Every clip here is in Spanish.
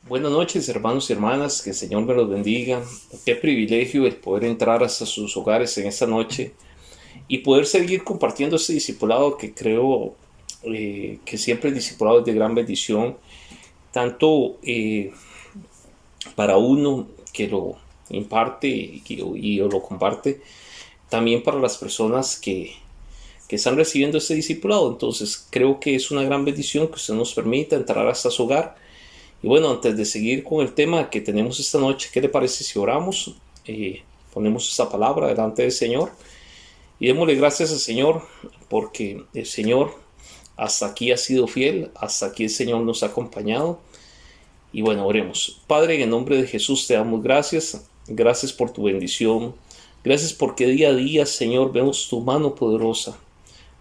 Buenas noches, hermanos y hermanas, que el Señor me los bendiga. Qué privilegio el poder entrar hasta sus hogares en esta noche y poder seguir compartiendo este discipulado que creo que siempre el discipulado es de gran bendición, tanto para uno que lo imparte y lo comparte, también para las personas que están recibiendo este discipulado. Entonces creo que es una gran bendición que usted nos permita entrar hasta su hogar. Y bueno, antes de seguir con el tema que tenemos esta noche, ¿qué le parece si oramos? Ponemos esta palabra delante del Señor y démosle gracias al Señor porque el Señor hasta aquí ha sido fiel, hasta aquí el Señor nos ha acompañado. Y bueno, oremos. Padre, en el nombre de Jesús te damos gracias. Gracias por tu bendición. Gracias porque día a día, Señor, vemos tu mano poderosa.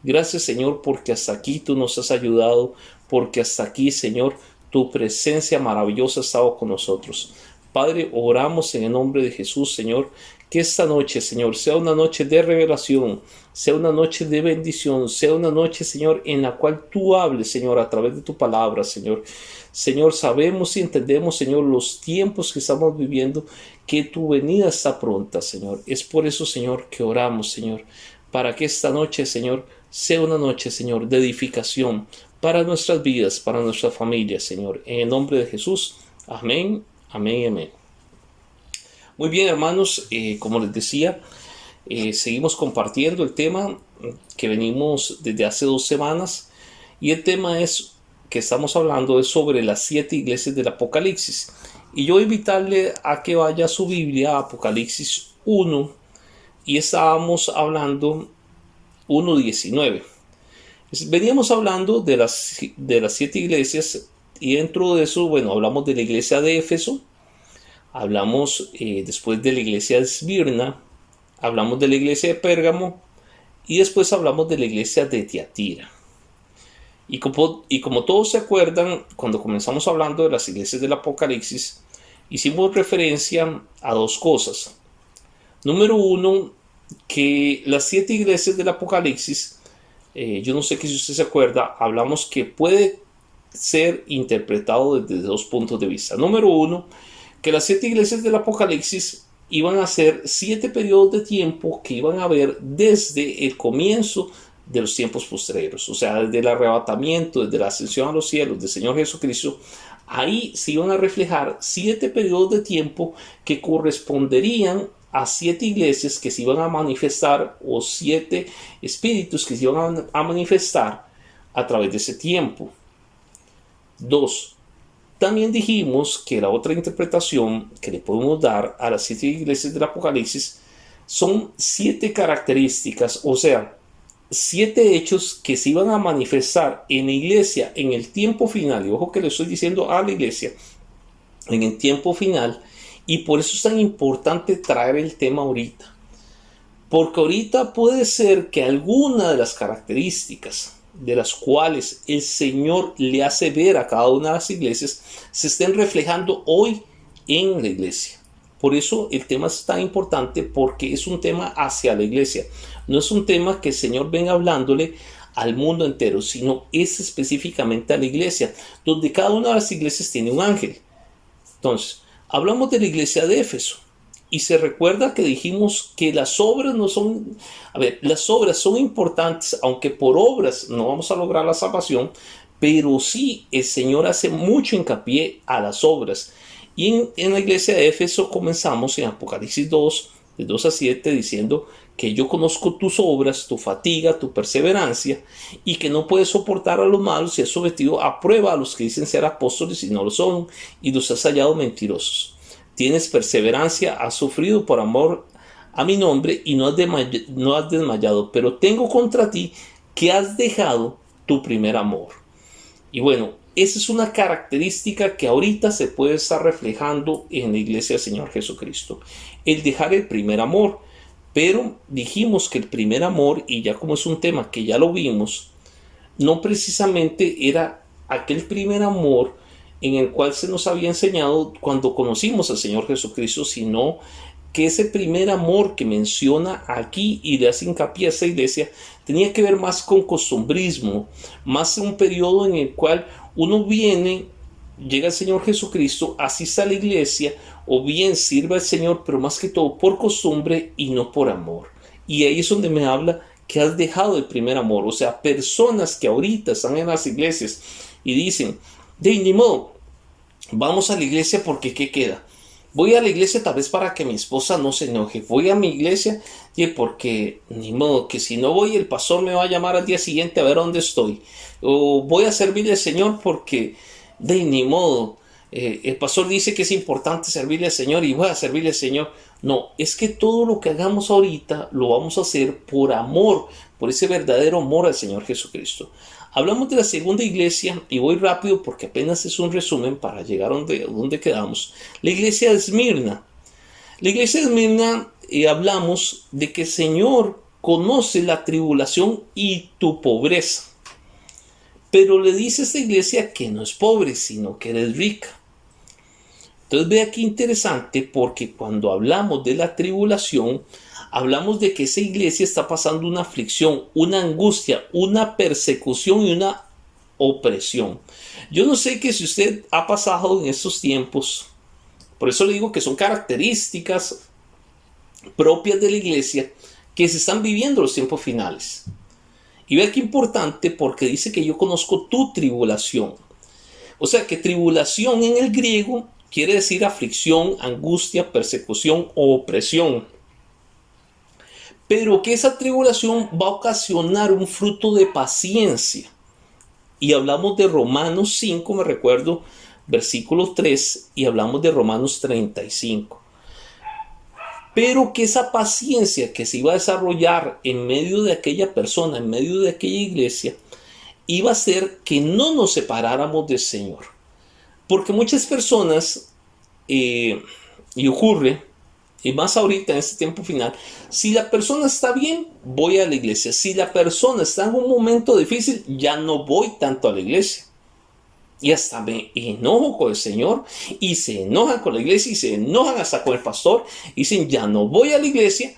Gracias, Señor, porque hasta aquí tú nos has ayudado, porque hasta aquí, Señor, tu presencia maravillosa ha estado con nosotros. Padre, oramos en el nombre de Jesús, Señor, que esta noche, Señor, sea una noche de revelación, sea una noche de bendición, sea una noche, Señor, en la cual tú hables, Señor, a través de tu palabra, Señor. Señor, sabemos y entendemos, Señor, los tiempos que estamos viviendo, que tu venida está pronta, Señor. Es por eso, Señor, que oramos, Señor, para que esta noche, Señor, sea una noche, Señor, de edificación para nuestras vidas, para nuestra familia, Señor. En el nombre de Jesús. Amén, amén y amén. Muy bien, hermanos, como les decía, seguimos compartiendo el tema que venimos desde hace 2 semanas. Y el tema que estamos hablando es sobre las 7 iglesias del Apocalipsis. Y yo invitarle a que vaya a su Biblia, a Apocalipsis 1, y estábamos hablando 1:19. Veníamos hablando de las 7 iglesias y dentro de eso, bueno, hablamos de la iglesia de Éfeso, hablamos después de la iglesia de Esmirna, hablamos de la iglesia de Pérgamo y después hablamos de la iglesia de Tiatira. Y como todos se acuerdan, cuando comenzamos hablando de las iglesias del Apocalipsis, hicimos referencia a 2 cosas. Número 1, que las 7 iglesias del Apocalipsis, yo no sé si usted se acuerda, hablamos que puede ser interpretado desde 2 puntos de vista. Número 1, que las 7 iglesias del Apocalipsis iban a ser 7 periodos de tiempo que iban a haber desde el comienzo de los tiempos postreros, o sea, desde el arrebatamiento, desde la ascensión a los cielos del Señor Jesucristo. Ahí se iban a reflejar 7 periodos de tiempo que corresponderían a 7 iglesias que se iban a manifestar, o 7 espíritus que se iban a manifestar a través de ese tiempo. 2. También dijimos que la otra interpretación que le podemos dar a las 7 iglesias del Apocalipsis son 7 características, o sea, 7 hechos que se iban a manifestar en la iglesia en el tiempo final. Y ojo que le estoy diciendo a la iglesia en el tiempo final. Y por eso es tan importante traer el tema ahorita. Porque ahorita puede ser que alguna de las características de las cuales el Señor le hace ver a cada una de las iglesias se estén reflejando hoy en la iglesia. Por eso el tema es tan importante, porque es un tema hacia la iglesia. No es un tema que el Señor venga hablándole al mundo entero, sino es específicamente a la iglesia, donde cada una de las iglesias tiene un ángel. Entonces, hablamos de la iglesia de Éfeso y se recuerda que dijimos que las obras no son, las obras son importantes, aunque por obras no vamos a lograr la salvación, pero sí el Señor hace mucho hincapié a las obras. Y en la iglesia de Éfeso comenzamos en Apocalipsis 2, de 2 a 7, diciendo que yo conozco tus obras, tu fatiga, tu perseverancia, y que no puedes soportar a los malos y has sometido a prueba a los que dicen ser apóstoles y no lo son, y los has hallado mentirosos. Tienes perseverancia, has sufrido por amor a mi nombre y no has desmayado, pero tengo contra ti que has dejado tu primer amor. Y bueno, esa es una característica que ahorita se puede estar reflejando en la iglesia del Señor Jesucristo, el dejar el primer amor. Pero dijimos que el primer amor, y ya como es un tema que ya lo vimos, no precisamente era aquel primer amor en el cual se nos había enseñado cuando conocimos al Señor Jesucristo, sino que ese primer amor que menciona aquí y le hace hincapié a esta iglesia tenía que ver más con costumbrismo, más un periodo en el cual uno viene llega el Señor Jesucristo, asista a la iglesia o bien sirva al Señor, pero más que todo por costumbre y no por amor. Y ahí es donde me habla que has dejado el primer amor. O sea, personas que ahorita están en las iglesias y dicen, de ni modo, vamos a la iglesia porque ¿qué queda? Voy a la iglesia tal vez para que mi esposa no se enoje. Voy a mi iglesia porque ni modo, que si no voy el pastor me va a llamar al día siguiente a ver dónde estoy. O voy a servirle al Señor porque de ni modo. El pastor dice que es importante servirle al Señor y voy a servirle al Señor. No, es que todo lo que hagamos ahorita lo vamos a hacer por amor, por ese verdadero amor al Señor Jesucristo. Hablamos de la segunda iglesia y voy rápido porque apenas es un resumen para llegar a donde quedamos. La iglesia de Esmirna. La iglesia de Esmirna hablamos de que el Señor conoce la tribulación y tu pobreza. Pero le dice a esta iglesia que no es pobre, sino que eres rica. Entonces vea qué interesante, porque cuando hablamos de la tribulación, hablamos de que esa iglesia está pasando una aflicción, una angustia, una persecución y una opresión. Yo no sé que si usted ha pasado en estos tiempos, por eso le digo que son características propias de la iglesia que se están viviendo los tiempos finales. Y vea qué importante, porque dice que yo conozco tu tribulación. O sea que tribulación en el griego quiere decir aflicción, angustia, persecución o opresión. Pero que esa tribulación va a ocasionar un fruto de paciencia. Y hablamos de Romanos 5, me recuerdo, versículo 3, y hablamos de Romanos 35. Pero que esa paciencia que se iba a desarrollar en medio de aquella persona, en medio de aquella iglesia, iba a hacer que no nos separáramos del Señor. Porque muchas personas, y ocurre, y más ahorita en este tiempo final, si la persona está bien, voy a la iglesia. Si la persona está en un momento difícil, ya no voy tanto a la iglesia. Y hasta me enojo con el Señor, y se enojan con la iglesia, y se enojan hasta con el pastor, y dicen, ya no voy a la iglesia.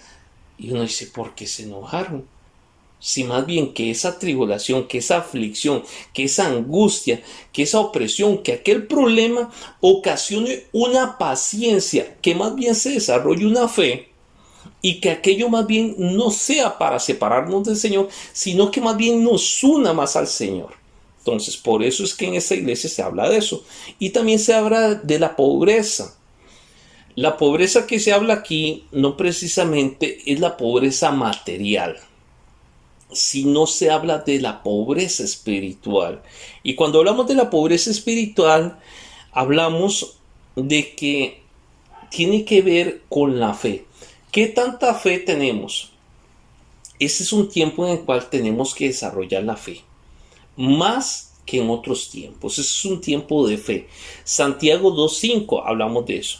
Y uno dice, ¿por qué se enojaron? Si más bien que esa tribulación, que esa aflicción, que esa angustia, que esa opresión, que aquel problema ocasione una paciencia, que más bien se desarrolle una fe, y que aquello más bien no sea para separarnos del Señor, sino que más bien nos una más al Señor. Entonces, por eso es que en esta iglesia se habla de eso. Y también se habla de la pobreza. La pobreza que se habla aquí no precisamente es la pobreza material, sino se habla de la pobreza espiritual. Y cuando hablamos de la pobreza espiritual, hablamos de que tiene que ver con la fe. ¿Qué tanta fe tenemos? Ese es un tiempo en el cual tenemos que desarrollar la fe, más que en otros tiempos. Ese es un tiempo de fe. Santiago 2:5 hablamos de eso.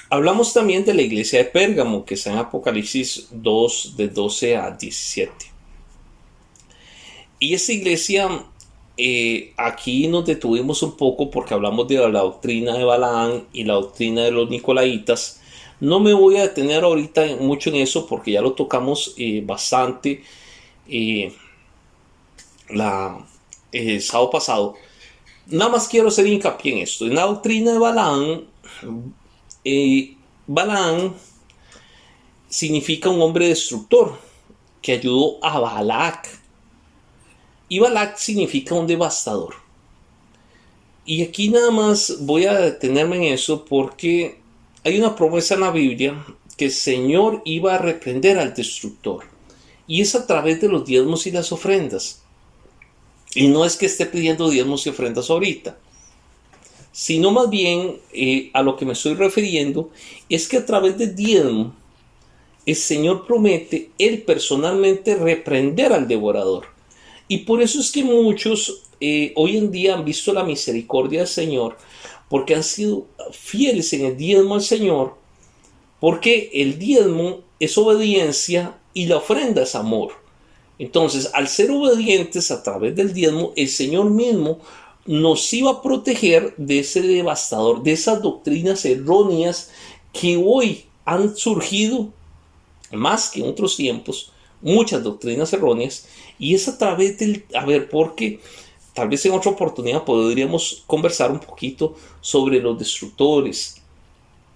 Hablamos también de la iglesia de Pérgamo, que está en Apocalipsis 2, de 12 a 17. Y esa iglesia, aquí nos detuvimos un poco porque hablamos de la doctrina de Balaán y la doctrina de los Nicolaitas. No me voy a detener ahorita mucho en eso porque ya lo tocamos bastante el sábado pasado. Nada más quiero hacer hincapié en esto. En la doctrina de Balaán, Balaán significa un hombre destructor que ayudó a Balac. Y Balac significa un devastador. Y aquí nada más voy a detenerme en eso porque hay una promesa en la Biblia que el Señor iba a reprender al destructor. Y es a través de los diezmos y las ofrendas. Y no es que esté pidiendo diezmos y ofrendas ahorita, sino más bien a lo que me estoy refiriendo es que a través del diezmo el Señor promete Él personalmente reprender al devorador. Y por eso es que muchos hoy en día han visto la misericordia del Señor, porque han sido fieles en el diezmo al Señor, porque el diezmo es obediencia y la ofrenda es amor. Entonces, al ser obedientes a través del diezmo, el Señor mismo nos iba a proteger de ese devastador, de esas doctrinas erróneas que hoy han surgido más que en otros tiempos, muchas doctrinas erróneas, y es a través del, porque tal vez en otra oportunidad podríamos conversar un poquito sobre los destructores,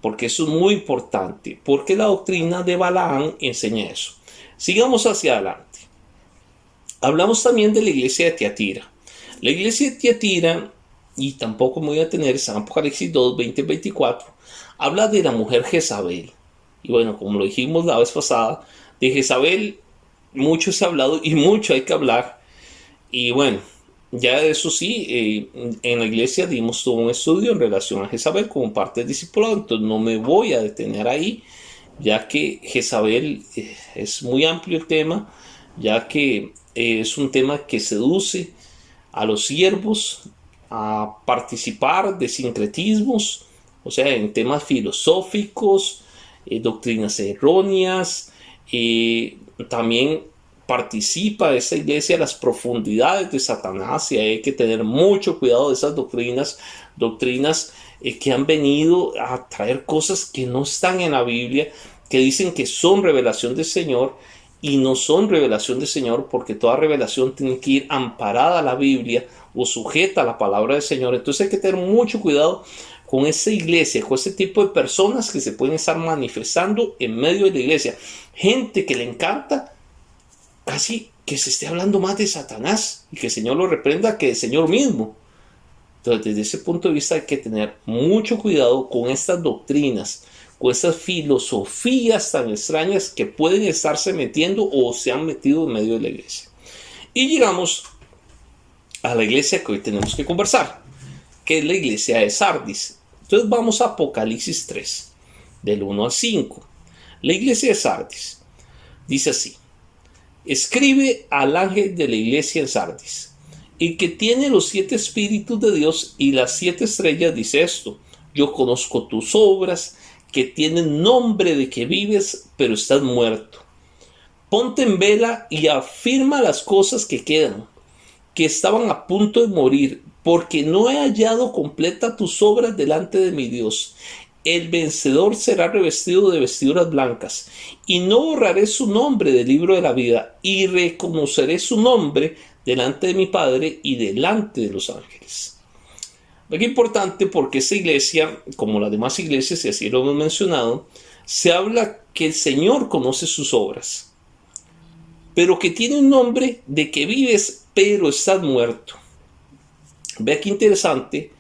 porque eso es muy importante, porque la doctrina de Balaam enseña eso. Sigamos hacia adelante. Hablamos también de la iglesia de Tiatira. La iglesia de Tiatira, y tampoco me voy a tener, es Apocalipsis 2, 20-24, habla de la mujer Jezabel. Y bueno, como lo dijimos la vez pasada, de Jezabel mucho se ha hablado y mucho hay que hablar. Y bueno, ya de eso sí, en la iglesia dimos todo un estudio en relación a Jezabel como parte del discipulado, entonces no me voy a detener ahí, ya que Jezabel es muy amplio el tema, ya que es un tema que seduce a los siervos a participar de sincretismos, o sea, en temas filosóficos, doctrinas erróneas, también participa esa iglesia en las profundidades de Satanás, y hay que tener mucho cuidado de esas doctrinas que han venido a traer cosas que no están en la Biblia, que dicen que son revelación del Señor y no son revelación del Señor, porque toda revelación tiene que ir amparada a la Biblia o sujeta a la palabra del Señor. Entonces hay que tener mucho cuidado con esa iglesia, con ese tipo de personas que se pueden estar manifestando en medio de la iglesia. Gente que le encanta casi que se esté hablando más de Satanás y que el Señor lo reprenda que el Señor mismo. Entonces, desde ese punto de vista hay que tener mucho cuidado con estas doctrinas, con estas filosofías tan extrañas que pueden estarse metiendo o se han metido en medio de la iglesia. Y llegamos a la iglesia que hoy tenemos que conversar, que es la iglesia de Sardis. Entonces vamos a Apocalipsis 3, del 1 al 5. La iglesia de Sardis dice así: escribe al ángel de la iglesia en Sardis, y que tiene los 7 espíritus de Dios y las 7 estrellas, dice esto: yo conozco tus obras, que tienen nombre de que vives, pero estás muerto. Ponte en vela y afirma las cosas que quedan, que estaban a punto de morir, porque no he hallado completa tus obras delante de mi Dios. El vencedor será revestido de vestiduras blancas, y no borraré su nombre del libro de la vida, y reconoceré su nombre delante de mi Padre y delante de los ángeles. Es importante porque esta iglesia, como las demás iglesias, y así lo hemos mencionado, se habla que el Señor conoce sus obras, pero que tiene un nombre de que vives, pero estás muerto. Vea qué interesante,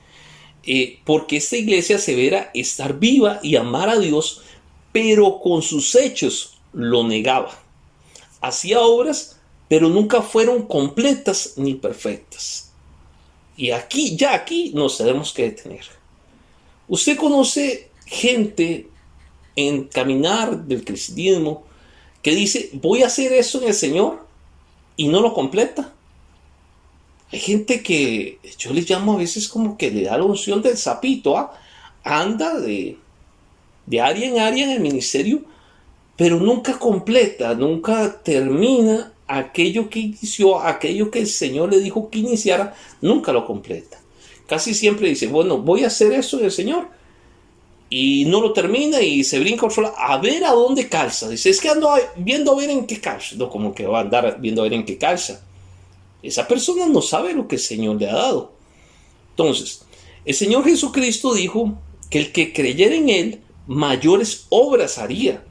porque esta iglesia asevera estar viva y amar a Dios, pero con sus hechos lo negaba. Hacía obras, pero nunca fueron completas ni perfectas. Y aquí nos tenemos que detener. Usted conoce gente en caminar del cristianismo que dice: voy a hacer eso en el Señor, y no lo completa. Hay gente que yo le llamo a veces como que le da la unción del sapito, anda de área en área en el ministerio, pero nunca completa, nunca termina aquello que inició, aquello que el Señor le dijo que iniciara, nunca lo completa. Casi siempre dice: bueno, voy a hacer eso del Señor, y no lo termina y se brinca a ver a dónde calza. Dice: es que ando viendo a ver en qué calza. No, como que va a andar viendo a ver en qué calza. Esa persona no sabe lo que el Señor le ha dado. Entonces, el Señor Jesucristo dijo que el que creyera en Él, mayores obras haría,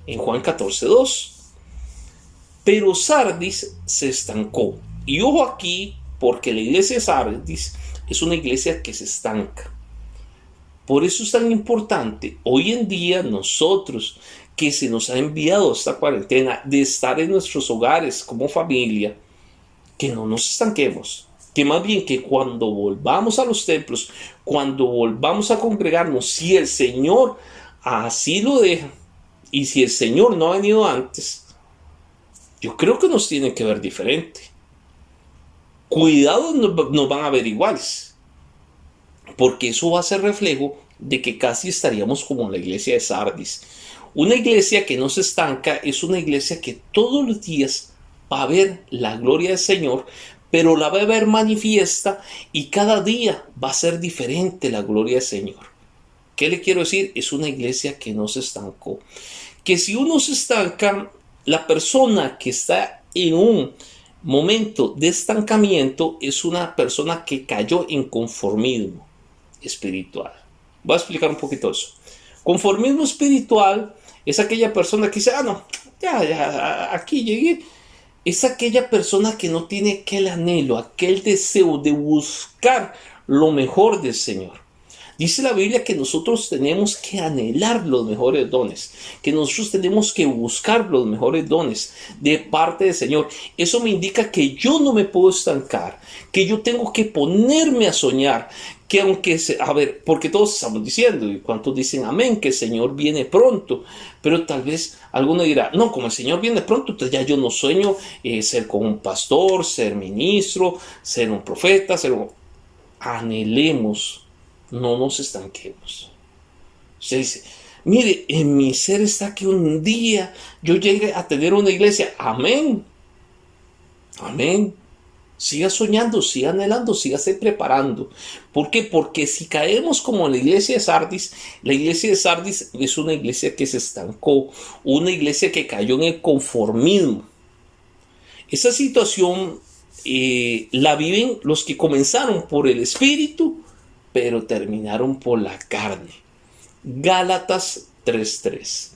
en Juan 14:2. Pero Sardis se estancó. Y ojo aquí, porque la iglesia de Sardis es una iglesia que se estanca. Por eso es tan importante hoy en día nosotros, que se nos ha enviado esta cuarentena, de estar en nuestros hogares como familia, que no nos estanquemos, que más bien que cuando volvamos a los templos, cuando volvamos a congregarnos, si el Señor así lo deja, y si el Señor no ha venido antes, yo creo que nos tiene que ver diferente. Cuidado, nos van a ver iguales, porque eso va a ser reflejo de que casi estaríamos como la iglesia de Sardis. Una iglesia que no se estanca es una iglesia que todos los días va a ver la gloria del Señor, pero la va a ver manifiesta, y cada día va a ser diferente la gloria del Señor. ¿Qué le quiero decir? Es una iglesia que no se estancó. Que si uno se estanca, la persona que está en un momento de estancamiento es una persona que cayó en conformismo espiritual. Voy a explicar un poquito eso. Conformismo espiritual es aquella persona que dice, no, ya, aquí llegué. Es aquella persona que no tiene aquel anhelo, aquel deseo de buscar lo mejor del Señor. Dice la Biblia que nosotros tenemos que anhelar los mejores dones, que nosotros tenemos que buscar los mejores dones de parte del Señor. Eso me indica que yo no me puedo estancar, que yo tengo que ponerme a soñar, que aunque, porque todos estamos diciendo, y cuántos dicen amén, que el Señor viene pronto, pero tal vez alguno dirá, no, como el Señor viene pronto, entonces ya yo no sueño ser como un pastor, ser ministro, ser un profeta, Anhelemos. No nos estanquemos. Se dice, mire, en mi ser está que un día yo llegue a tener una iglesia. Amén. Amén. Siga soñando, siga anhelando, sígase preparando. ¿Por qué? Porque si caemos como en la iglesia de Sardis es una iglesia que se estancó, una iglesia que cayó en el conformismo. Esa situación la viven los que comenzaron por el Espíritu, pero terminaron por la carne. Gálatas 3:3.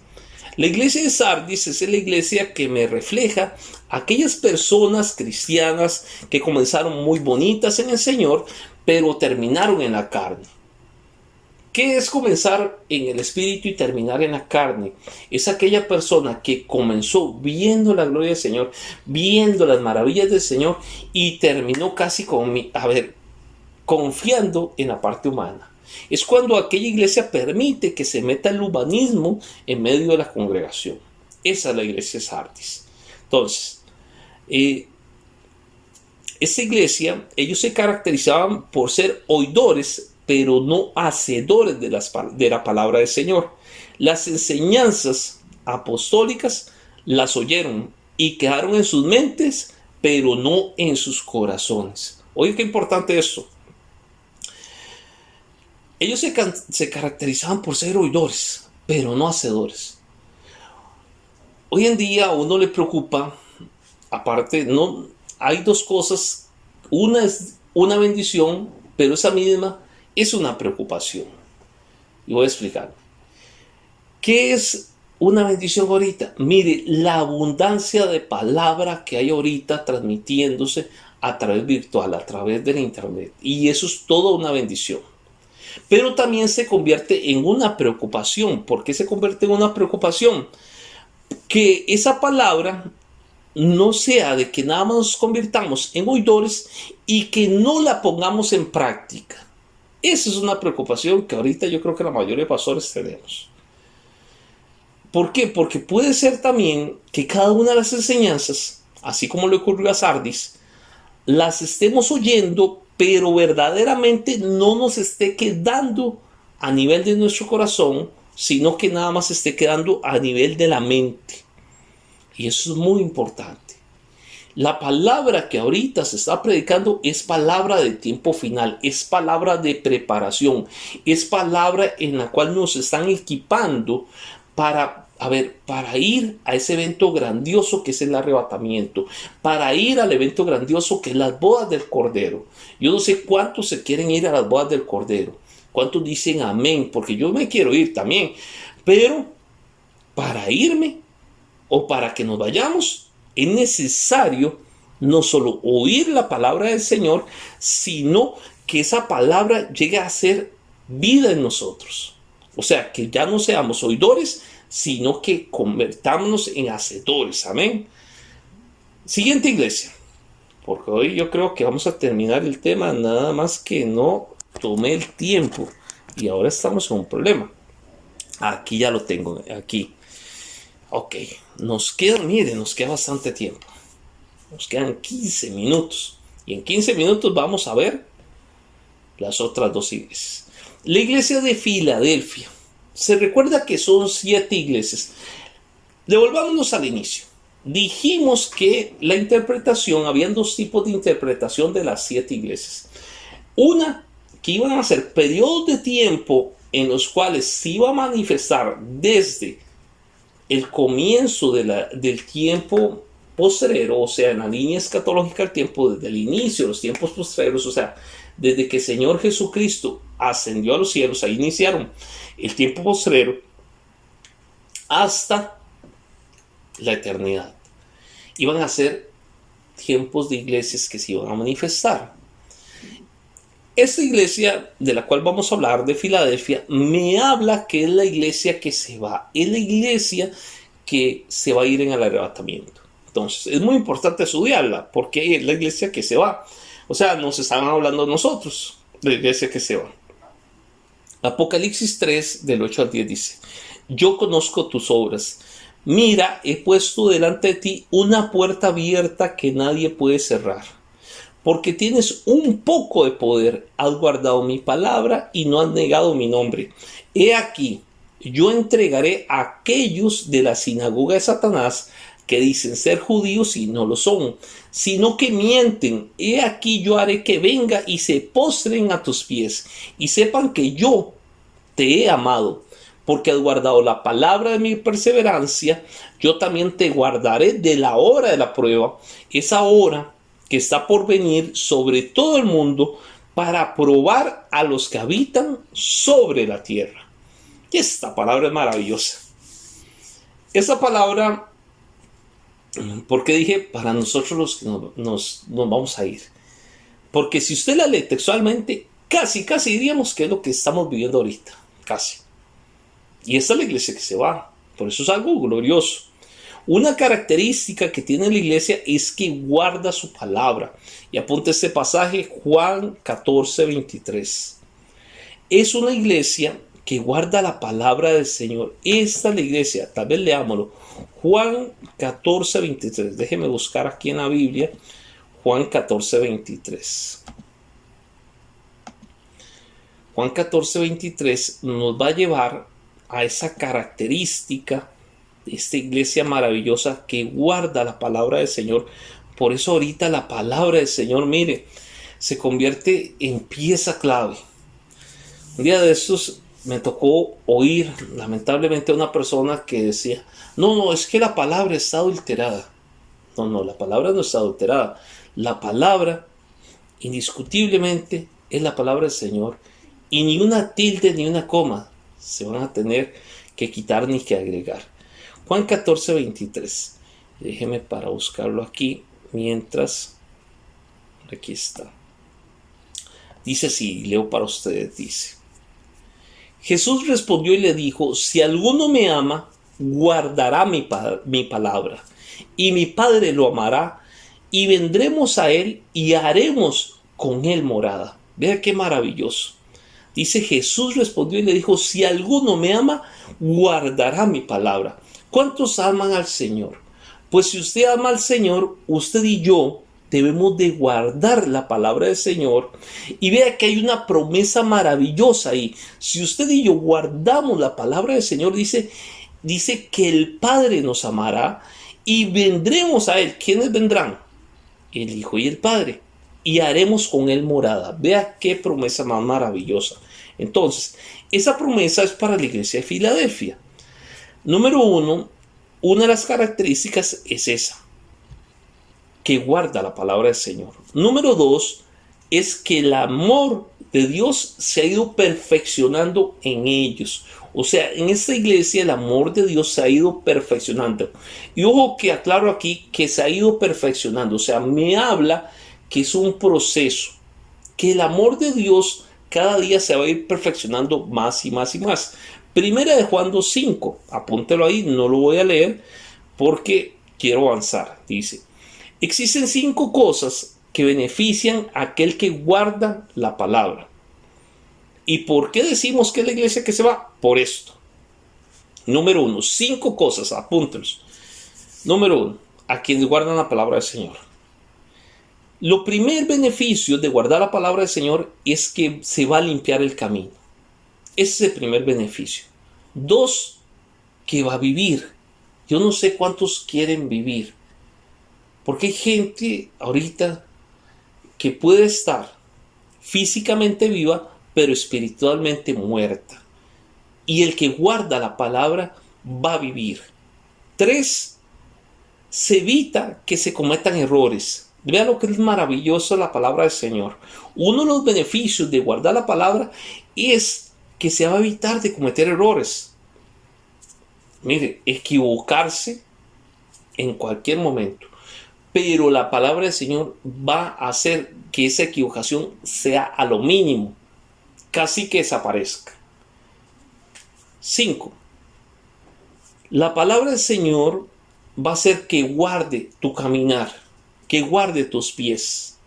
La iglesia de Sardis es la iglesia que me refleja aquellas personas cristianas que comenzaron muy bonitas en el Señor, pero terminaron en la carne. ¿Qué es comenzar en el Espíritu y terminar en la carne? Es aquella persona que comenzó viendo la gloria del Señor, viendo las maravillas del Señor y terminó casi confiando en la parte humana. Es cuando aquella iglesia permite que se meta el humanismo en medio de la congregación. Esa es la iglesia de Sardis. Entonces, esa iglesia, ellos se caracterizaban por ser oidores, pero no hacedores de la palabra del Señor. Las enseñanzas apostólicas las oyeron y quedaron en sus mentes, pero no en sus corazones. Oye, qué importante esto. Ellos se caracterizaban por ser oidores, pero no hacedores. Hoy en día a uno le preocupa, aparte, no, hay dos cosas. Una es una bendición, pero esa misma es una preocupación. Y voy a explicar. ¿Qué es una bendición ahorita? Mire, la abundancia de palabra que hay ahorita transmitiéndose a través virtual, a través del internet. Y eso es toda una bendición. Pero también se convierte en una preocupación. ¿Por qué se convierte en una preocupación? Que esa palabra no sea de que nada más nos convirtamos en oidores y que no la pongamos en práctica. Esa es una preocupación que ahorita yo creo que la mayoría de pastores tenemos. ¿Por qué? Porque puede ser también que cada una de las enseñanzas, así como le ocurrió a Sardis, las estemos oyendo, pero verdaderamente no nos esté quedando a nivel de nuestro corazón, sino que nada más esté quedando a nivel de la mente. Y eso es muy importante. La palabra que ahorita se está predicando es palabra de tiempo final, es palabra de preparación, es palabra en la cual nos están equipando para ir a ese evento grandioso que es el arrebatamiento, para ir al evento grandioso que es las bodas del Cordero. Yo no sé cuántos se quieren ir a las bodas del Cordero, cuántos dicen amén, porque yo me quiero ir también, pero para irme o para que nos vayamos es necesario no solo oír la palabra del Señor, sino que esa palabra llegue a ser vida en nosotros. O sea, que ya no seamos oidores, sino que convertámonos en hacedores. Amén. Siguiente iglesia, porque hoy yo creo que vamos a terminar el tema, nada más que no tomé el tiempo y ahora estamos en un problema. Aquí ya lo tengo, aquí. Ok, nos queda bastante tiempo. Nos quedan 15 minutos. Y en 15 minutos vamos a ver las otras dos iglesias. La iglesia de Filadelfia. Se recuerda que son 7 iglesias. Devolvámonos al inicio. Dijimos que la interpretación, habían 2 tipos de interpretación de las 7 iglesias. Una, que iban a ser periodos de tiempo en los cuales se iba a manifestar desde el comienzo del tiempo postrero, o sea, en la línea escatológica del tiempo, desde el inicio de los tiempos postreros, o sea, desde que el Señor Jesucristo ascendió a los cielos, ahí iniciaron el tiempo postrero, hasta la eternidad. Iban a ser tiempos de iglesias que se iban a manifestar. Esta iglesia de la cual vamos a hablar, de Filadelfia, me habla que es la iglesia que se va, es la iglesia que se va a ir en el arrebatamiento. Entonces, es muy importante estudiarla, porque es la iglesia que se va. O sea, nos están hablando nosotros, de la iglesia que se va. Apocalipsis 3, del 8 al 10 dice: yo conozco tus obras. Mira, he puesto delante de ti una puerta abierta que nadie puede cerrar. Porque tienes un poco de poder, has guardado mi palabra y no has negado mi nombre. He aquí, yo entregaré a aquellos de la sinagoga de Satanás que dicen ser judíos y no lo son, sino que mienten. He aquí, yo haré que venga y se postren a tus pies y sepan que yo te he amado. Porque has guardado la palabra de mi perseverancia, yo también te guardaré de la hora de la prueba, esa hora que está por venir sobre todo el mundo para probar a los que habitan sobre la tierra. Y esta palabra es maravillosa. Esta palabra, porque dije para nosotros los que nos vamos a ir. Porque si usted la lee textualmente, casi diríamos que es lo que estamos viviendo ahorita. Casi. Y esta es la iglesia que se va. Por eso es algo glorioso. Una característica que tiene la iglesia es que guarda su palabra. Y apunta este pasaje, Juan 14, 23. Es una iglesia que guarda la palabra del Señor. Esta es la iglesia. Tal vez leámoslo. Juan 14, 23. Déjeme buscar aquí en la Biblia. Juan 14, 23. Juan 14, 23 nos va a llevar a esa característica de esta iglesia maravillosa que guarda la palabra del Señor. Por eso ahorita la palabra del Señor, mire, se convierte en pieza clave. Un día de estos me tocó oír lamentablemente a una persona que decía: no, es que la palabra está adulterada. No, la palabra no está adulterada. La palabra indiscutiblemente es la palabra del Señor, y ni una tilde ni una coma se van a tener que quitar ni que agregar. Juan 14, 23. Déjeme para buscarlo aquí mientras. Aquí está. Dice así, leo para ustedes, dice: Jesús respondió y le dijo: si alguno me ama, guardará mi palabra, y mi Padre lo amará, y vendremos a él y haremos con él morada. Vea qué maravilloso. Dice: Jesús respondió y le dijo: si alguno me ama, guardará mi palabra. ¿Cuántos aman al Señor? Pues si usted ama al Señor, usted y yo debemos de guardar la palabra del Señor. Y vea que hay una promesa maravillosa ahí. Si usted y yo guardamos la palabra del Señor, dice que el Padre nos amará y vendremos a Él. ¿Quiénes vendrán? El Hijo y el Padre. Y haremos con Él morada. Vea qué promesa más maravillosa. Entonces, esa promesa es para la iglesia de Filadelfia. Número uno, una de las características es esa, que guarda la palabra del Señor. Número dos, es que el amor de Dios se ha ido perfeccionando en ellos. O sea, en esta iglesia el amor de Dios se ha ido perfeccionando. Y ojo que aclaro aquí que se ha ido perfeccionando. O sea, me habla que es un proceso, que el amor de Dios cada día se va a ir perfeccionando más y más y más. Primera de Juan 2:5, apúntelo ahí, no lo voy a leer porque quiero avanzar. Dice: existen 5 cosas que benefician a aquel que guarda la palabra. ¿Y por qué decimos que es la iglesia que se va? Por esto. Número 1, 5 cosas, apúntelos. Número 1, a quienes guardan la palabra del Señor. Lo primer beneficio de guardar la palabra del Señor es que se va a limpiar el camino. Ese es el primer beneficio. 2, que va a vivir. Yo no sé cuántos quieren vivir. Porque hay gente ahorita que puede estar físicamente viva, pero espiritualmente muerta. Y el que guarda la palabra va a vivir. 3, se evita que se cometan errores. Vea lo que es maravilloso la palabra del Señor. Uno de los beneficios de guardar la palabra es que se va a evitar de cometer errores. Mire, equivocarse en cualquier momento. Pero la palabra del Señor va a hacer que esa equivocación sea a lo mínimo, casi que desaparezca. 5. La palabra del Señor va a hacer que guarde tu caminar, que guarde tus pies.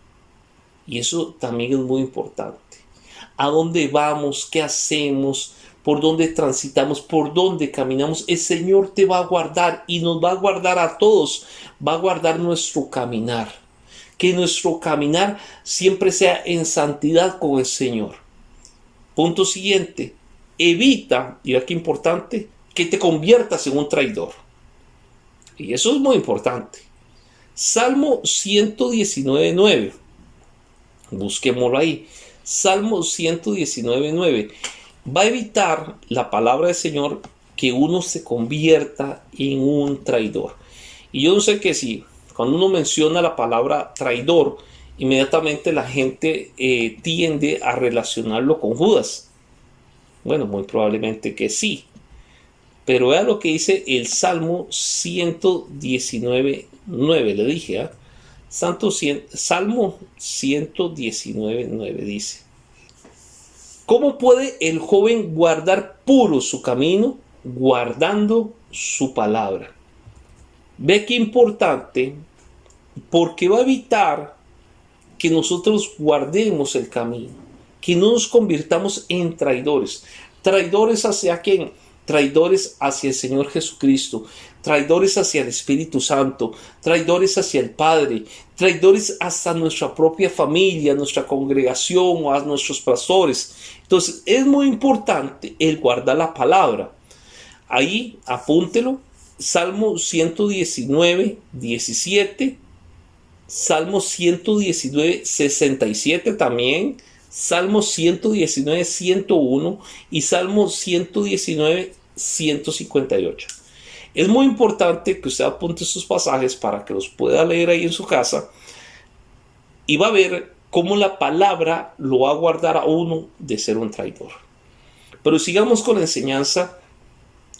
Y eso también es muy importante. ¿A dónde vamos? ¿Qué hacemos? ¿Por dónde transitamos? ¿Por dónde caminamos? El Señor te va a guardar y nos va a guardar a todos. Va a guardar nuestro caminar. Que nuestro caminar siempre sea en santidad con el Señor. Punto siguiente. Evita, y aquí importante, que te conviertas en un traidor. Y eso es muy importante. Salmo 119:9. Busquémoslo ahí. Salmo 119:9. Va a evitar la palabra del Señor que uno se convierta en un traidor. Y yo no sé que si cuando uno menciona la palabra traidor, inmediatamente la gente tiende a relacionarlo con Judas. Bueno, muy probablemente que sí. Pero vea lo que dice el Salmo 119:9. Le dije, Salmo 119:9 dice: ¿cómo puede el joven guardar puro su camino? Guardando su palabra. Ve qué importante, porque va a evitar que nosotros guardemos el camino, que no nos convirtamos en traidores. ¿Traidores hacia quién? Traidores hacia el Señor Jesucristo, traidores hacia el Espíritu Santo, traidores hacia el Padre, traidores hasta nuestra propia familia, nuestra congregación o a nuestros pastores. Entonces es muy importante el guardar la palabra. Ahí apúntelo, Salmo 119:17, Salmo 119:67 también, Salmo 119:101 y Salmo 119:158. Es muy importante que usted apunte estos pasajes para que los pueda leer ahí en su casa y va a ver cómo la palabra lo va a guardar a uno de ser un traidor. Pero sigamos con la enseñanza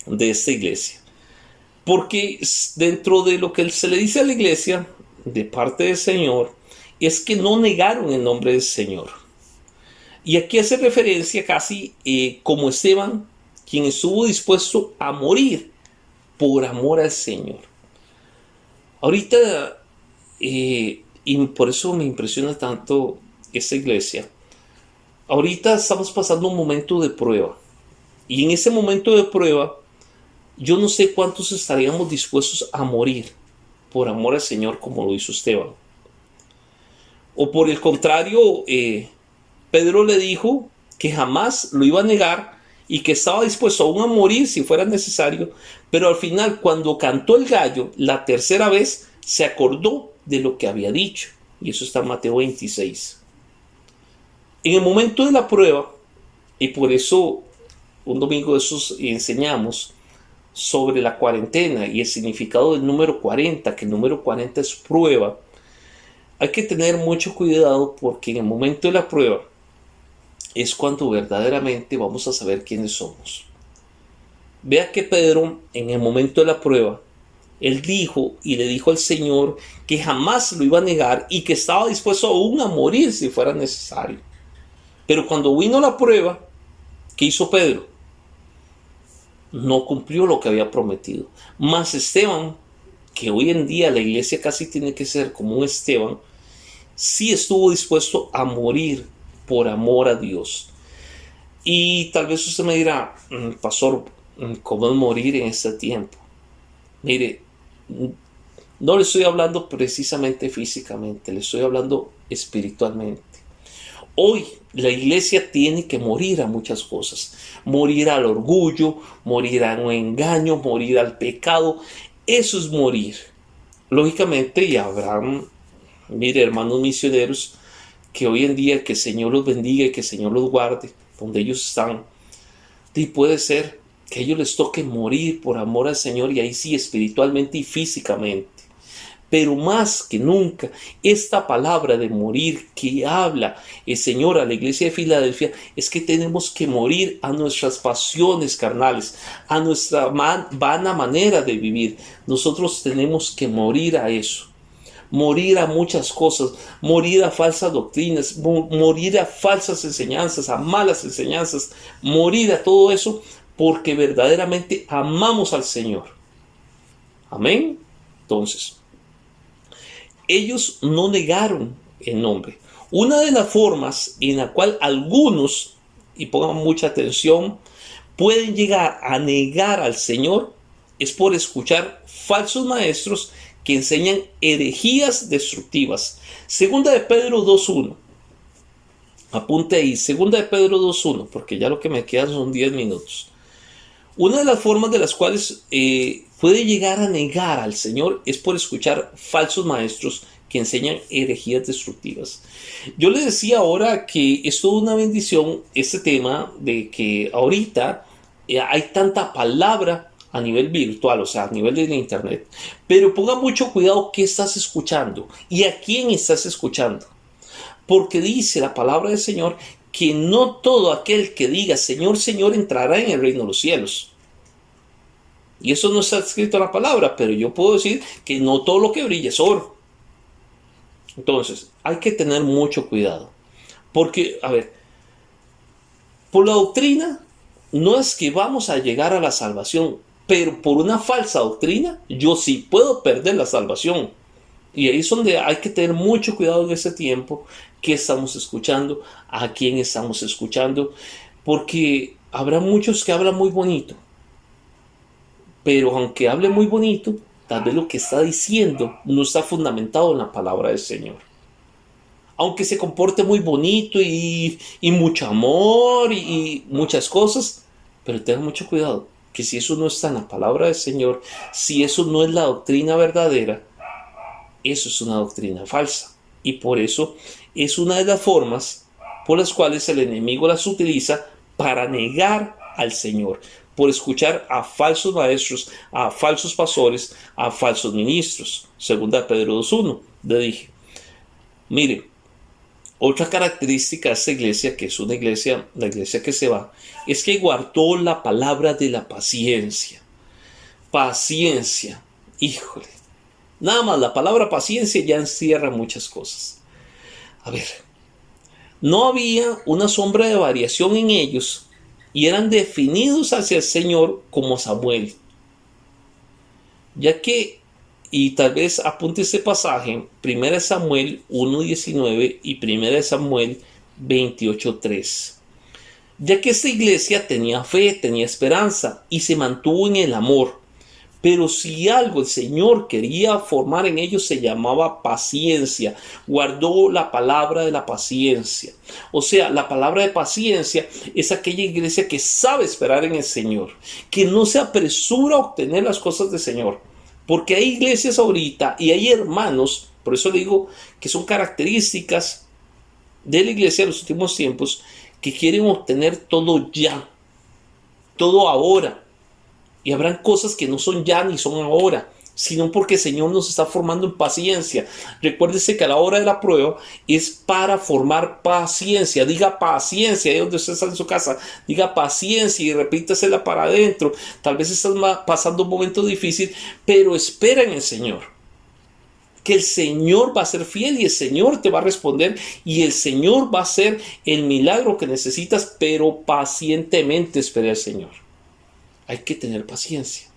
de esta iglesia. Porque dentro de lo que se le dice a la iglesia de parte del Señor es que no negaron el nombre del Señor. Y aquí hace referencia casi como Esteban, quien estuvo dispuesto a morir por amor al Señor. Ahorita, y por eso me impresiona tanto esta iglesia, ahorita estamos pasando un momento de prueba. Y en ese momento de prueba, yo no sé cuántos estaríamos dispuestos a morir por amor al Señor como lo hizo Esteban. O por el contrario, Pedro le dijo que jamás lo iba a negar y que estaba dispuesto aún a morir si fuera necesario, pero al final, cuando cantó el gallo la tercera vez, se acordó de lo que había dicho. Y eso está en Mateo 26. En el momento de la prueba, y por eso un domingo de esos enseñamos sobre la cuarentena y el significado del número 40, que el número 40 es prueba, hay que tener mucho cuidado porque en el momento de la prueba es cuando verdaderamente vamos a saber quiénes somos. Vea que Pedro, en el momento de la prueba, él dijo y le dijo al Señor que jamás lo iba a negar y que estaba dispuesto aún a morir si fuera necesario. Pero cuando vino la prueba, ¿qué hizo Pedro? No cumplió lo que había prometido. Mas Esteban, que hoy en día la iglesia casi tiene que ser como un Esteban, sí estuvo dispuesto a morir por amor a Dios. Y tal vez usted me dirá, pastor, ¿cómo es morir en este tiempo? Mire, no le estoy hablando precisamente físicamente, le estoy hablando espiritualmente. Hoy la iglesia tiene que morir a muchas cosas. Morir al orgullo, morir a un engaño, morir al pecado. Eso es morir. Lógicamente, y habrán, mire, hermanos misioneros, que hoy en día que el Señor los bendiga y que el Señor los guarde donde ellos están. Y puede ser que a ellos les toque morir por amor al Señor y ahí sí espiritualmente y físicamente. Pero más que nunca, esta palabra de morir que habla el Señor a la iglesia de Filadelfia es que tenemos que morir a nuestras pasiones carnales, a nuestra vana manera de vivir. Nosotros tenemos que morir a eso. Morir a muchas cosas, morir a falsas doctrinas, morir a falsas enseñanzas, a malas enseñanzas, morir a todo eso porque verdaderamente amamos al Señor. Amén. Entonces, ellos no negaron el nombre. Una de las formas en la cual algunos, y pongan mucha atención, pueden llegar a negar al Señor es por escuchar falsos maestros que enseñan herejías destructivas. Segunda de Pedro 2.1. Apunte ahí, Segunda de Pedro 2.1, porque ya lo que me quedan son 10 minutos. Una de las formas de las cuales puede llegar a negar al Señor es por escuchar falsos maestros que enseñan herejías destructivas. Yo les decía ahora que es toda una bendición este tema de que ahorita hay tanta palabra a nivel virtual, o sea, a nivel de internet. Pero ponga mucho cuidado qué estás escuchando y a quién estás escuchando. Porque dice la palabra del Señor que no todo aquel que diga Señor, Señor entrará en el reino de los cielos. Y eso no está escrito en la palabra, pero yo puedo decir que no todo lo que brilla es oro. Entonces, hay que tener mucho cuidado. Porque, a ver, por la doctrina no es que vamos a llegar a la salvación, pero por una falsa doctrina yo sí puedo perder la salvación. Y ahí es donde hay que tener mucho cuidado en ese tiempo. ¿Qué estamos escuchando? ¿A quién estamos escuchando? Porque habrá muchos que hablan muy bonito. Pero aunque hable muy bonito, tal vez lo que está diciendo no está fundamentado en la palabra del Señor. Aunque se comporte muy bonito y mucho amor y muchas cosas, pero tenga mucho cuidado, que si eso no está en la palabra del Señor, si eso no es la doctrina verdadera, eso es una doctrina falsa. Y por eso es una de las formas por las cuales el enemigo las utiliza para negar al Señor, por escuchar a falsos maestros, a falsos pastores, a falsos ministros. Segunda Pedro 2.1, le dije. Mire, otra característica de esta iglesia, que es una iglesia, la iglesia que se va, es que guardó la palabra de la paciencia. Paciencia, híjole. Nada más la palabra paciencia ya encierra muchas cosas. A ver, no había una sombra de variación en ellos y eran definidos hacia el Señor como Samuel. Ya que, y tal vez apunte este pasaje, 1 Samuel 1.19 y 1 Samuel 28.3. Ya que esta iglesia tenía fe, tenía esperanza y se mantuvo en el amor. Pero si algo el Señor quería formar en ellos se llamaba paciencia. Guardó la palabra de la paciencia. O sea, la palabra de paciencia es aquella iglesia que sabe esperar en el Señor, que no se apresura a obtener las cosas del Señor. Porque hay iglesias ahorita y hay hermanos, por eso digo que son características de la iglesia de los últimos tiempos, que quieren obtener todo ya, todo ahora. Y habrán cosas que no son ya ni son ahora, sino porque el Señor nos está formando en paciencia. Recuérdese que a la hora de la prueba es para formar paciencia. Diga paciencia, ahí donde usted está en su casa, diga paciencia y repítasela para adentro. Tal vez estás pasando un momento difícil, pero espera en el Señor. Que el Señor va a ser fiel y el Señor te va a responder y el Señor va a hacer el milagro que necesitas, pero pacientemente espera al Señor. Hay que tener paciencia.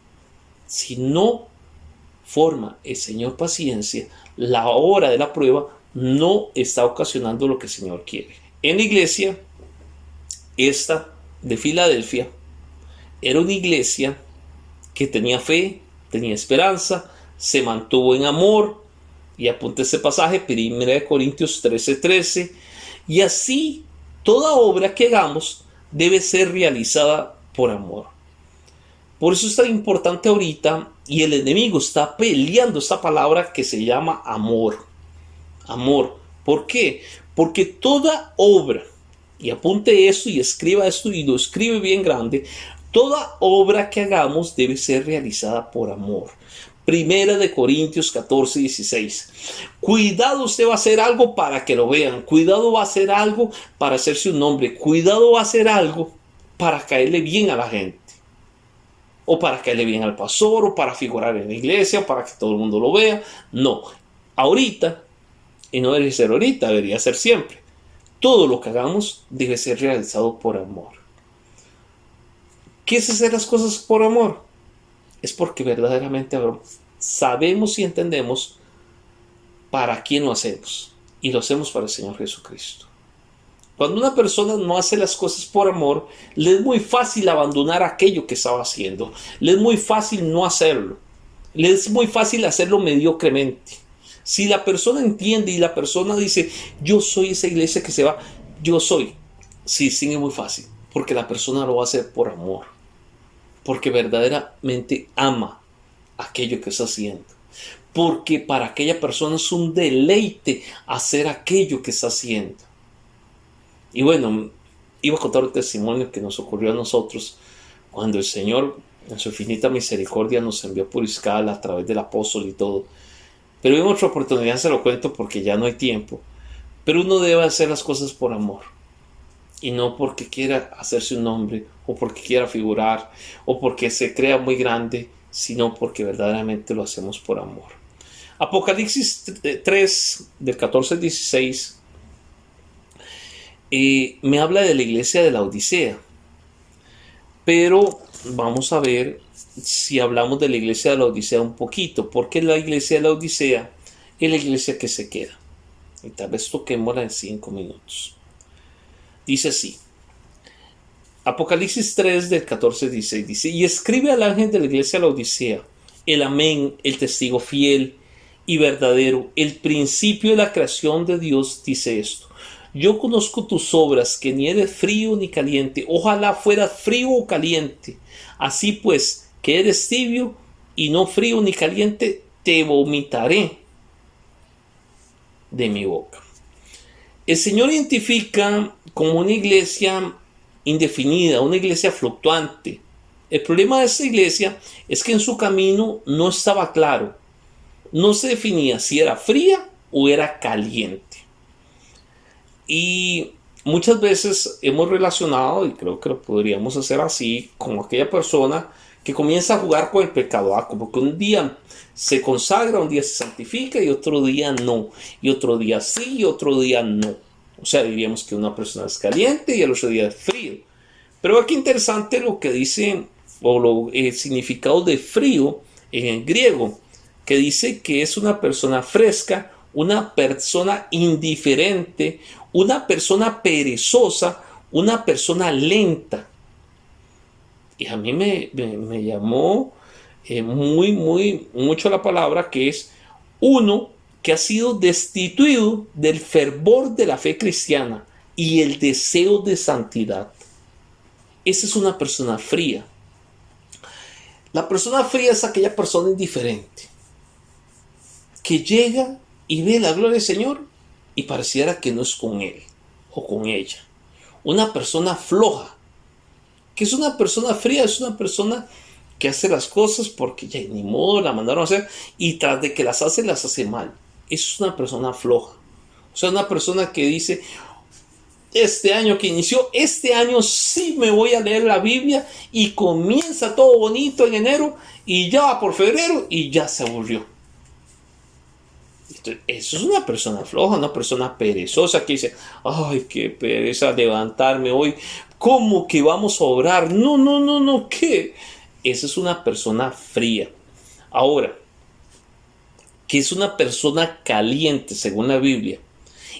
Si no forma el Señor paciencia, la hora de la prueba no está ocasionando lo que el Señor quiere. En la iglesia, esta de Filadelfia, era una iglesia que tenía fe, tenía esperanza, se mantuvo en amor, y apunte ese pasaje, 1 Corintios 13:13, y así toda obra que hagamos debe ser realizada por amor. Por eso es tan importante ahorita, y el enemigo está peleando esta palabra que se llama amor. Amor. ¿Por qué? Porque toda obra, y apunte esto y escriba esto y lo escribe bien grande, toda obra que hagamos debe ser realizada por amor. Primera de Corintios 14, 16. Cuidado, usted va a hacer algo para que lo vean. Cuidado, va a hacer algo para hacerse un nombre. Cuidado, va a hacer algo para caerle bien a la gente. O para caerle bien al pastor, o para figurar en la iglesia, o para que todo el mundo lo vea. No. Ahorita, y no debe ser ahorita, debería ser siempre. Todo lo que hagamos debe ser realizado por amor. ¿Qué es hacer las cosas por amor? Es porque verdaderamente sabemos y entendemos para quién lo hacemos. Y lo hacemos para el Señor Jesucristo. Cuando una persona no hace las cosas por amor, le es muy fácil abandonar aquello que estaba haciendo. Le es muy fácil no hacerlo. Le es muy fácil hacerlo mediocremente. Si la persona entiende y la persona dice, yo soy esa iglesia que se va, yo soy. Sí, es muy fácil. Porque la persona lo va a hacer por amor. Porque verdaderamente ama aquello que está haciendo. Porque para aquella persona es un deleite hacer aquello que está haciendo. Y bueno, iba a contar un testimonio que nos ocurrió a nosotros cuando el Señor, en su infinita misericordia, nos envió a Puriscal a través del apóstol y todo. Pero en otra oportunidad se lo cuento porque ya no hay tiempo. Pero uno debe hacer las cosas por amor. Y no porque quiera hacerse un nombre, o porque quiera figurar, o porque se crea muy grande, sino porque verdaderamente lo hacemos por amor. Apocalipsis 3, del 14 al 16, me habla de la iglesia de la Odisea. Pero vamos a ver si hablamos de la iglesia de la Odisea un poquito, porque la iglesia de la Odisea es la iglesia que se queda. Y tal vez toquémosla en 5 minutos. Dice así, Apocalipsis 3 del 14 al 16, dice, y escribe al ángel de la iglesia de la Odisea, el amén, el testigo fiel y verdadero, el principio de la creación de Dios, dice esto. Yo conozco tus obras, que ni eres frío ni caliente. Ojalá fueras frío o caliente. Así pues, que eres tibio y no frío ni caliente, te vomitaré de mi boca. El Señor identifica como una iglesia indefinida, una iglesia fluctuante. El problema de esta iglesia es que en su camino no estaba claro. No se definía si era fría o era caliente. Y muchas veces hemos relacionado, y creo que lo podríamos hacer así, con aquella persona que comienza a jugar con el pecado. Como que un día se consagra, un día se santifica y otro día no. Y otro día sí y otro día no. O sea, diríamos que una persona es caliente y el otro día es frío. Pero aquí interesante lo que dice, o el significado de frío en el griego, que dice que es una persona fresca, una persona indiferente, una persona perezosa, una persona lenta. Y a mí me llamó mucho la palabra, que es uno que ha sido destituido del fervor de la fe cristiana y el deseo de santidad. Esa es una persona fría. La persona fría es aquella persona indiferente que llega y ve la gloria del Señor y pareciera que no es con él o con ella. Una persona floja. ¿Qué es una persona fría? Es una persona que hace las cosas porque ya ni modo la mandaron a hacer y tras de que las hace mal. Eso es una persona floja. O sea, una persona que dice, este año que inició, este año sí me voy a leer la Biblia y comienza todo bonito en enero y ya va por febrero y ya se aburrió. Entonces, eso es una persona floja, una persona perezosa que dice, ay, qué pereza levantarme hoy, ¿cómo que vamos a orar? No, ¿qué? Esa es una persona fría. Ahora, ¿qué es una persona caliente según la Biblia?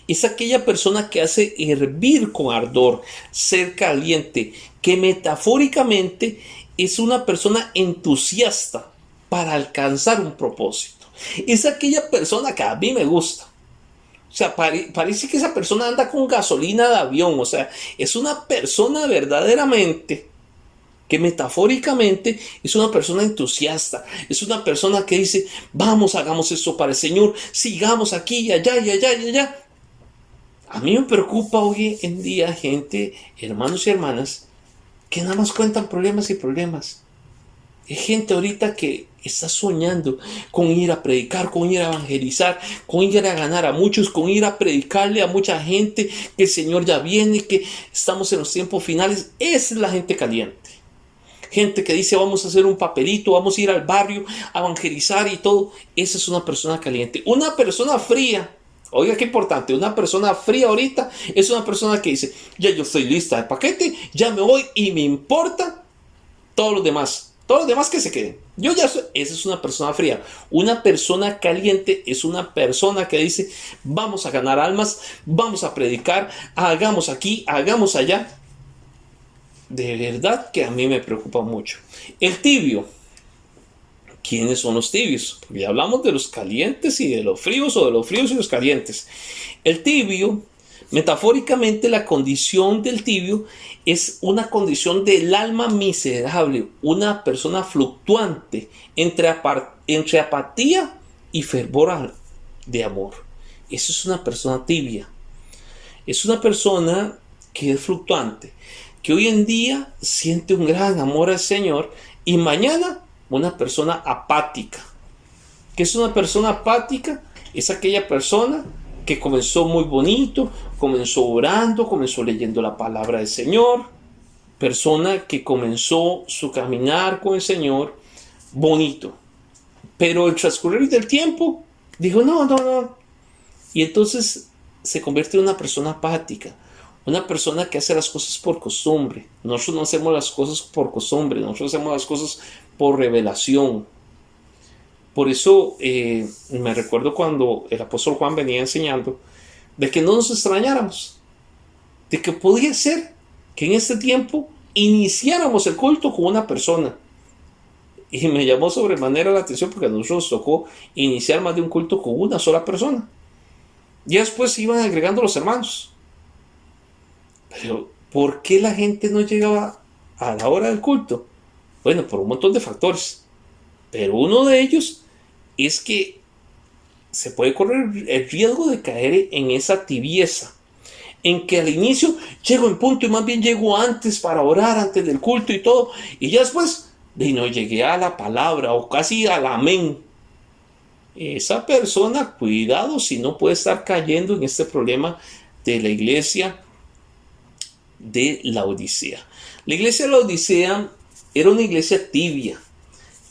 Es aquella persona que hace hervir con ardor, ser caliente, que metafóricamente es una persona entusiasta para alcanzar un propósito. Es aquella persona que a mí me gusta. O sea, parece que esa persona anda con gasolina de avión. O sea, es una persona verdaderamente que metafóricamente es una persona entusiasta. Es una persona que dice, vamos, hagamos esto para el Señor. Sigamos aquí y allá y allá y allá. A mí me preocupa hoy en día gente, hermanos y hermanas, que nada más cuentan problemas y problemas. Hay gente ahorita que está soñando con ir a predicar, con ir a evangelizar, con ir a ganar a muchos, con ir a predicarle a mucha gente que el Señor ya viene, que estamos en los tiempos finales. Esa es la gente caliente. Gente que dice vamos a hacer un papelito, vamos a ir al barrio a evangelizar y todo. Esa es una persona caliente. Una persona fría, oiga qué importante, una persona fría ahorita es una persona que dice, ya yo estoy lista de paquete, ya me voy y me importa todos los demás. Todos los demás que se queden. Yo ya soy, esa es una persona fría. Una persona caliente es una persona que dice, vamos a ganar almas, vamos a predicar, hagamos aquí, hagamos allá. De verdad que a mí me preocupa mucho. El tibio. ¿Quiénes son los tibios? Porque ya hablamos de los calientes y de los fríos, o de los fríos y los calientes. El tibio, metafóricamente, la condición del tibio es una condición del alma miserable, una persona fluctuante entre apatía y fervor de amor. Eso es una persona tibia. Es una persona que es fluctuante, que hoy en día siente un gran amor al Señor y mañana una persona apática. ¿Qué es una persona apática? Es aquella persona que comenzó muy bonito, comenzó orando, comenzó leyendo la palabra del Señor, persona que comenzó su caminar con el Señor bonito, pero el transcurrir del tiempo dijo no, y entonces se convierte en una persona apática, una persona que hace las cosas por costumbre. Nosotros no hacemos las cosas por costumbre, nosotros hacemos las cosas por revelación. Por eso me recuerdo cuando el apóstol Juan venía enseñando de que no nos extrañáramos, de que podía ser que en este tiempo iniciáramos el culto con una persona. Y me llamó sobremanera la atención porque a nosotros nos tocó iniciar más de un culto con una sola persona. Y después se iban agregando los hermanos. Pero ¿por qué la gente no llegaba a la hora del culto? Bueno, por un montón de factores. Pero uno de ellos es que se puede correr el riesgo de caer en esa tibieza, en que al inicio llego en punto y más bien llego antes para orar antes del culto y todo, y ya después no llegué a la palabra o casi al amén. Esa persona, cuidado si no puede estar cayendo en este problema de la iglesia de Laodicea. La iglesia de Laodicea era una iglesia tibia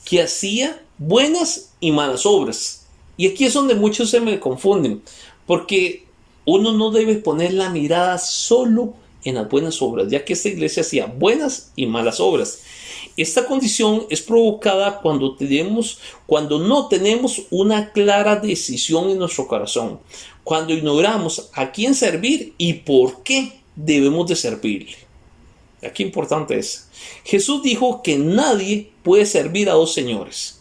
que hacía buenas y malas obras. Y aquí es donde muchos se me confunden, porque uno no debe poner la mirada solo en las buenas obras, ya que esta iglesia hacía buenas y malas obras. Esta condición es provocada cuando no tenemos una clara decisión en nuestro corazón, cuando ignoramos a quién servir y por qué debemos de servirle. Aquí importante es, Jesús dijo que nadie puede servir a dos señores,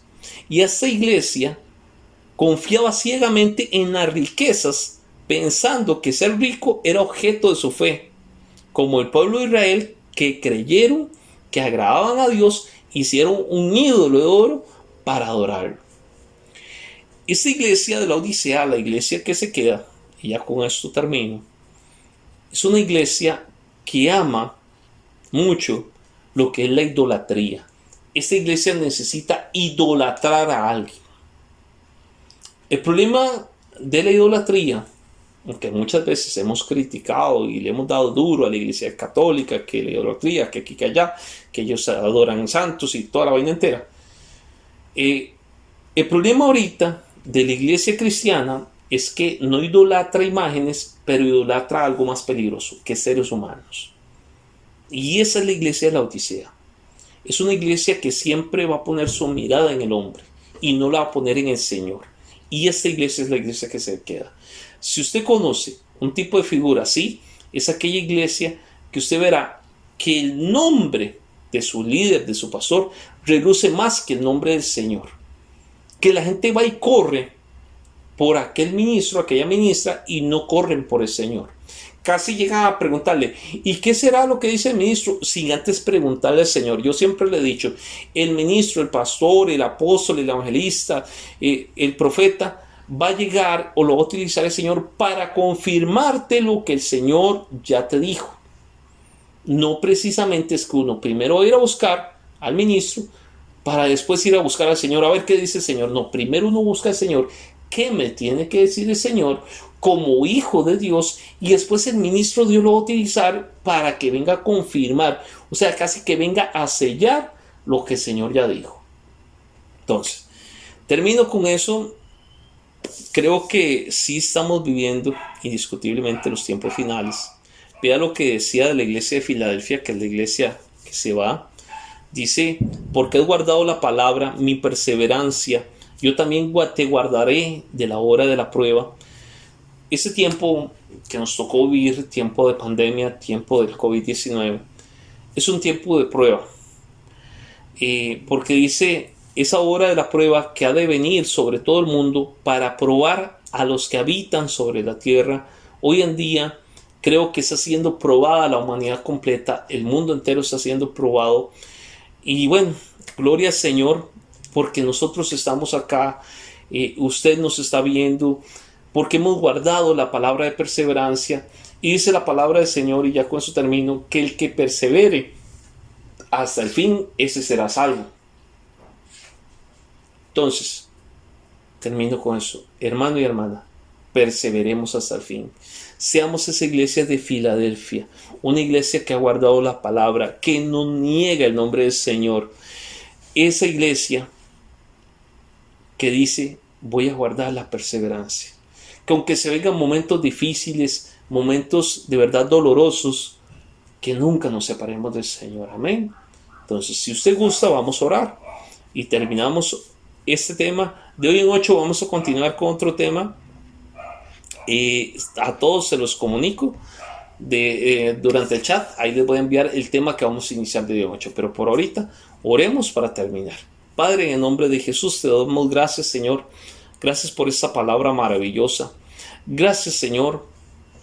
y esta iglesia confiaba ciegamente en las riquezas, pensando que ser rico era objeto de su fe, como el pueblo de Israel, que creyeron que agradaban a Dios, hicieron un ídolo de oro para adorarlo. Esta iglesia de la Odisea, la iglesia que se queda, y ya con esto termino, es una iglesia que ama mucho lo que es la idolatría. Esta iglesia necesita idolatrar a alguien. El problema de la idolatría, aunque muchas veces hemos criticado y le hemos dado duro a la iglesia católica, que la idolatría, que aquí, que allá, que ellos adoran santos y toda la vaina entera. El problema ahorita de la iglesia cristiana es que no idolatra imágenes, pero idolatra algo más peligroso, que seres humanos. Y esa es la iglesia de la Odisea. Es una iglesia que siempre va a poner su mirada en el hombre y no la va a poner en el Señor. Y esta iglesia es la iglesia que se queda. Si usted conoce un tipo de figura así, es aquella iglesia que usted verá que el nombre de su líder, de su pastor, reluce más que el nombre del Señor. Que la gente va y corre por aquel ministro, aquella ministra, y no corren por el Señor. Casi llegan a preguntarle, ¿y qué será lo que dice el ministro? Sin antes preguntarle al Señor. Yo siempre le he dicho, el ministro, el pastor, el apóstol, el evangelista, el profeta, va a llegar o lo va a utilizar el Señor para confirmarte lo que el Señor ya te dijo. No precisamente es que uno primero va a ir a buscar al ministro para después ir a buscar al Señor, a ver qué dice el Señor. No, primero uno busca al Señor, qué me tiene que decir el Señor como hijo de Dios, y después el ministro Dios lo va a utilizar para que venga a confirmar, o sea, casi que venga a sellar lo que el Señor ya dijo. Entonces, termino con eso. Creo que sí estamos viviendo indiscutiblemente los tiempos finales. Vea lo que decía de la iglesia de Filadelfia, que es la iglesia que se va. Dice, porque has guardado la palabra, mi perseverancia, yo también te guardaré de la hora de la prueba. Ese tiempo que nos tocó vivir, tiempo de pandemia, tiempo del COVID-19, es un tiempo de prueba. Porque dice, esa hora de la prueba que ha de venir sobre todo el mundo para probar a los que habitan sobre la tierra. Hoy en día creo que está siendo probada la humanidad completa, el mundo entero está siendo probado. Y bueno, gloria al Señor, porque nosotros estamos acá, usted nos está viendo, porque hemos guardado la palabra de perseverancia. Y dice la palabra del Señor, y ya con eso termino, que el que persevere hasta el fin, ese será salvo. Entonces, termino con eso. Hermano y hermana, perseveremos hasta el fin. Seamos esa iglesia de Filadelfia, una iglesia que ha guardado la palabra, que no niega el nombre del Señor. Esa iglesia que dice, voy a guardar la perseverancia. Que aunque se vengan momentos difíciles, momentos de verdad dolorosos, que nunca nos separemos del Señor. Amén. Entonces, si usted gusta, vamos a orar. Y terminamos este tema. De hoy en 8 vamos a continuar con otro tema. A todos se los comunico durante el chat. Ahí les voy a enviar el tema que vamos a iniciar de hoy en 8. Pero por ahorita, oremos para terminar. Padre, en el nombre de Jesús te damos gracias, Señor. Gracias por esta palabra maravillosa. Gracias, Señor,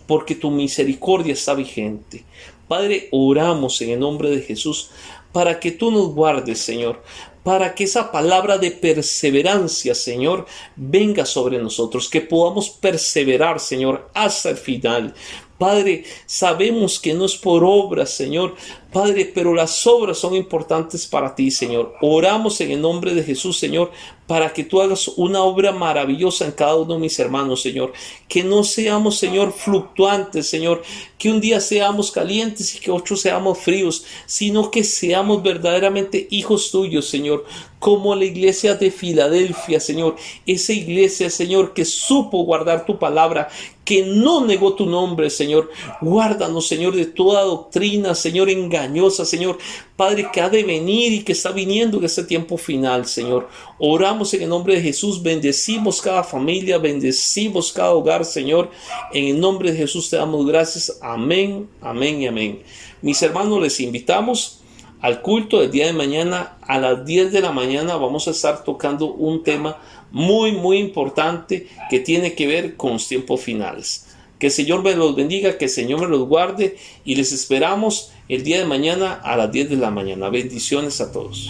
porque tu misericordia está vigente. Padre, oramos en el nombre de Jesús para que tú nos guardes, Señor, para que esa palabra de perseverancia, Señor, venga sobre nosotros, que podamos perseverar, Señor, hasta el final. Padre, sabemos que no es por obras, Señor, Padre, pero las obras son importantes para ti, Señor. Oramos en el nombre de Jesús, Señor, para que tú hagas una obra maravillosa en cada uno de mis hermanos, Señor. Que no seamos, Señor, fluctuantes, Señor. Que un día seamos calientes y que otros seamos fríos, sino que seamos verdaderamente hijos tuyos, Señor. Como la iglesia de Filadelfia, Señor. Esa iglesia, Señor, que supo guardar tu palabra, que no negó tu nombre, Señor. Guárdanos, Señor, de toda doctrina, Señor, engañosa, Señor. Padre, que ha de venir y que está viniendo en este tiempo final, Señor. Oramos en el nombre de Jesús, bendecimos cada familia, bendecimos cada hogar, Señor. En el nombre de Jesús te damos gracias. Amén, amén y amén. Mis hermanos, les invitamos al culto del día de mañana a las 10 de la mañana. Vamos a estar tocando un tema muy importante que tiene que ver con los tiempos finales. Que el Señor me los bendiga, que el Señor me los guarde y les esperamos el día de mañana a las 10 de la mañana. Bendiciones a todos.